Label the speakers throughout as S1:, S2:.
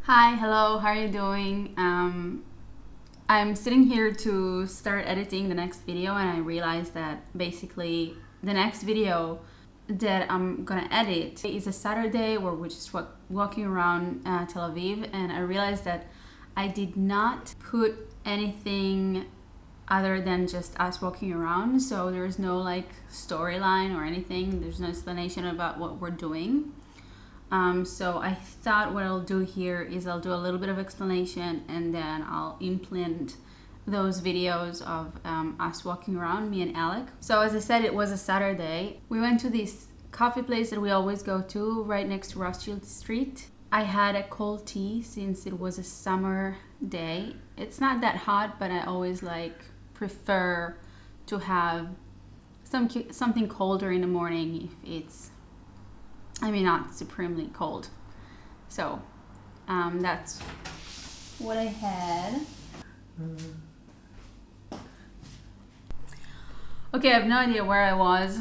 S1: Hi, hello, how are you doing? I'm sitting here to start editing the next video, and I realized that basically the next video that I'm gonna edit is a Saturday where we're just walking around Tel Aviv, and I realized that I did not put anything other than just us walking around, so there's no like storyline or anything. There's no explanation about what we're doing. So I thought what I'll do here is I'll do a little bit of explanation, and then I'll implement those videos of us walking around, me and Alec. So as I said, it was a Saturday. We went to this coffee place that we always go to right next to Rothschild Street. I had a cold tea since it was a summer day. It's not that hot, but I always prefer to have something colder in the morning if it's not supremely cold. So that's what I had. Okay, I have no idea where I was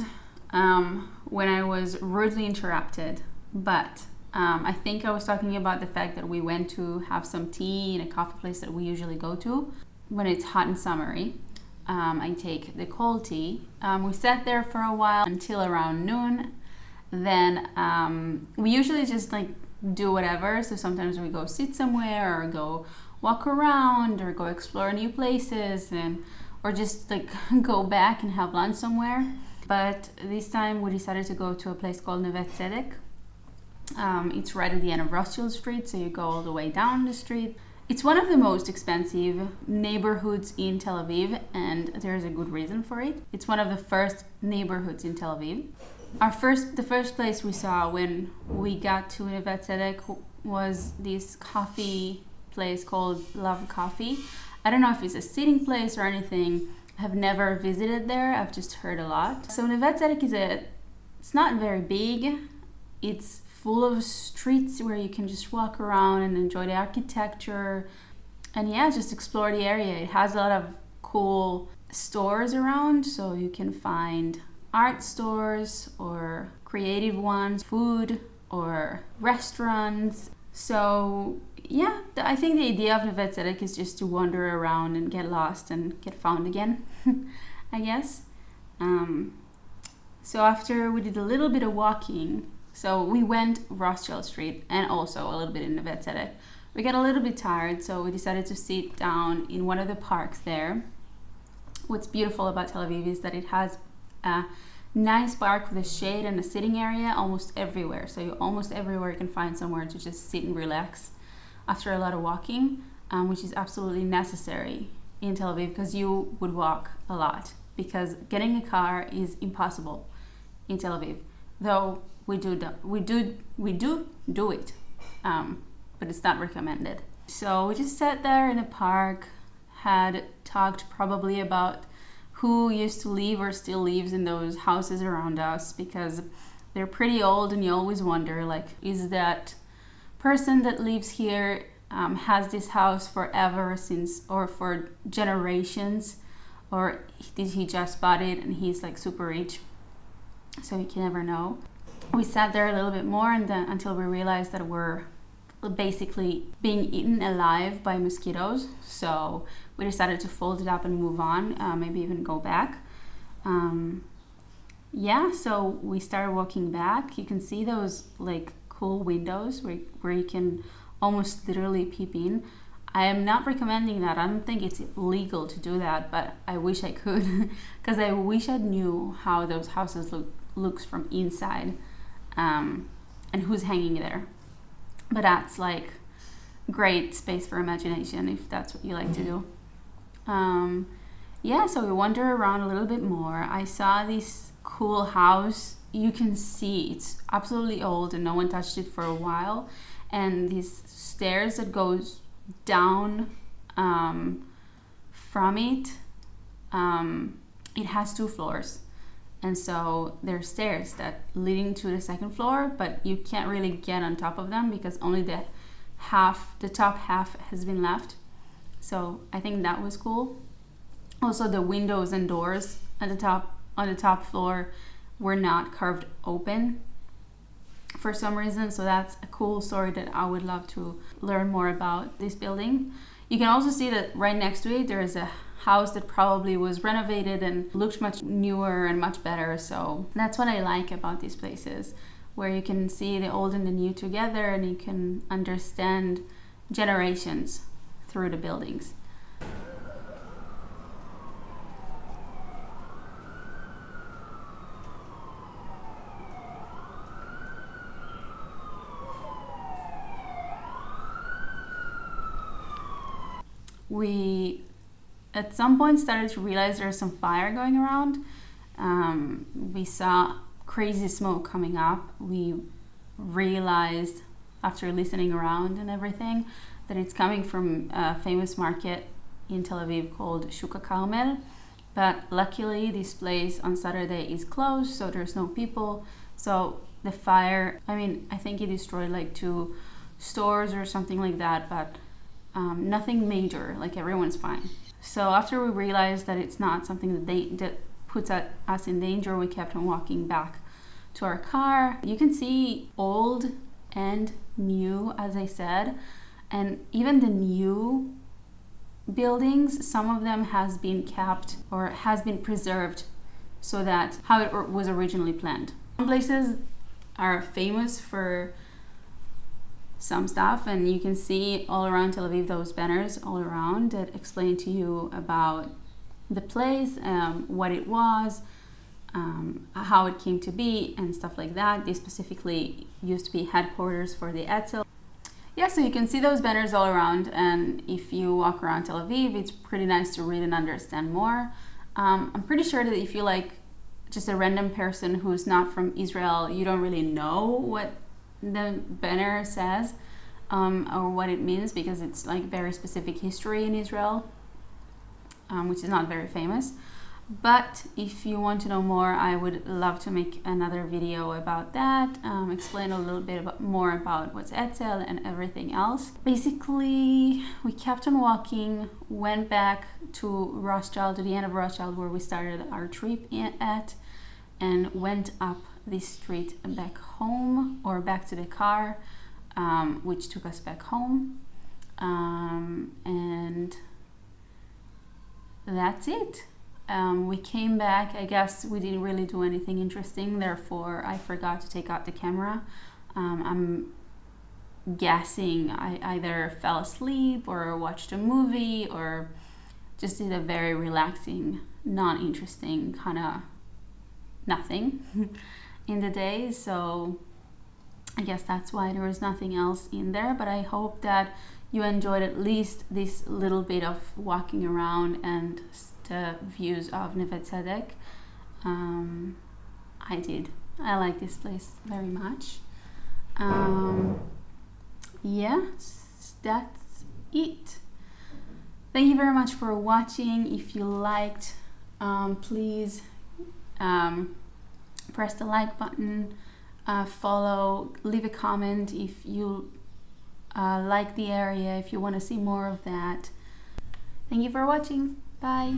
S1: when I was rudely interrupted, but I think I was talking about the fact that we went to have some tea in a coffee place that we usually go to when it's hot and summery. I take the cold tea. We sat there for a while until around noon. Then we usually just do whatever. So sometimes we go sit somewhere or go walk around or go explore new places or just go back and have lunch somewhere. But this time we decided to go to a place called Neve Tzedek. It's right at the end of Rothschild Street, so you go all the way down the street. It's one of the most expensive neighborhoods in Tel Aviv, and there's a good reason for it. It's one of the first neighborhoods in Tel Aviv. The first place we saw when we got to Neve Tzedek was this coffee place called Love Coffee. I don't know if it's a sitting place or anything. I have never visited there. I've just heard a lot. So Neve Tzedek it's not very big. It's full of streets where you can just walk around and enjoy the architecture and just explore the area. It has a lot of cool stores around, so you can find art stores or creative ones, food or restaurants. So I think the idea of Neve Tzedek is just to wander around and get lost and get found again, I guess. So after we did a little bit of walking, so we went Rothschild Street and also a little bit in Neve Tzedek. We got a little bit tired, so we decided to sit down in one of the parks there. What's beautiful about Tel Aviv is that it has a nice park with a shade and a sitting area almost everywhere. So almost everywhere you can find somewhere to just sit and relax after a lot of walking, which is absolutely necessary in Tel Aviv because you would walk a lot, because getting a car is impossible in Tel Aviv. Though we do it, but it's not recommended. So we just sat there in a park, had talked probably about who used to live or still lives in those houses around us, because they're pretty old and you always wonder, is that person that lives here has this house forever or for generations, or did he just bought it and he's super rich? So you can never know. We sat there a little bit more and then until we realized that we're basically being eaten alive by mosquitoes. So we decided to fold it up and move on, maybe even go back. So we started walking back. You can see those cool windows where you can almost literally peep in. I am not recommending that. I don't think it's legal to do that, but I wish I could because I wish I knew how those houses looks from inside, and who's hanging there. But that's great space for imagination if that's what you like to do. So we wander around a little bit more. I saw this cool house. You can see it's absolutely old and no one touched it for a while. And these stairs that goes down from it, it has 2 floors. And so there's stairs that leading to the second floor, but you can't really get on top of them because only the top half has been left. So I think that was cool. Also, the windows and doors on the top floor were not carved open. for some reason. So that's a cool story that I would love to learn more about this building. You can also see that right next to it there is a house that probably was renovated and looked much newer and much better. So that's what I like about these places, where you can see the old and the new together, and you can understand generations through the buildings. We at some point started to realize there's some fire going around. We saw crazy smoke coming up. We realized after listening around and everything that it's coming from a famous market in Tel Aviv called Shuk Carmel. But luckily this place on Saturday is closed, so there's no people. So the fire, I think it destroyed like 2 stores or something like that, but nothing major, like everyone's fine. So after we realized that it's not something that puts us in danger, we kept on walking back to our car. You can see old and new, as I said, and even the new buildings, some of them has been kept or has been preserved so that how it was originally planned. Some places are famous for some stuff, and you can see all around Tel Aviv those banners all around that explain to you about the place, what it was, how it came to be, and stuff like that. They specifically used to be headquarters for the Etzel. Yeah, so you can see those banners all around, and if you walk around Tel Aviv, it's pretty nice to read and understand more. I'm pretty sure that if you're like just a random person who's not from Israel, you don't really know what the banner says or what it means, because it's like very specific history in Israel, which is not very famous. But if you want to know more, I would love to make another video about that, explain a little bit more about what's Etzel and everything else. Basically, we kept on walking, went back to Rothschild, to the end of Rothschild where we started our trip at, and went up this street back home, or back to the car, which took us back home, and that's it. We came back. I guess we didn't really do anything interesting, therefore I forgot to take out the camera. I'm guessing I either fell asleep or watched a movie or just did a very relaxing, non-interesting kind of nothing in the day. So I guess that's why there was nothing else in there, but I hope that you enjoyed at least this little bit of walking around and the views of Neve Tzedek. I did. I like this place very much. Yeah, that's it. Thank you very much for watching. If you liked, please press the like button, follow, leave a comment if you like the area, if you want to see more of that. Thank you for watching. Bye.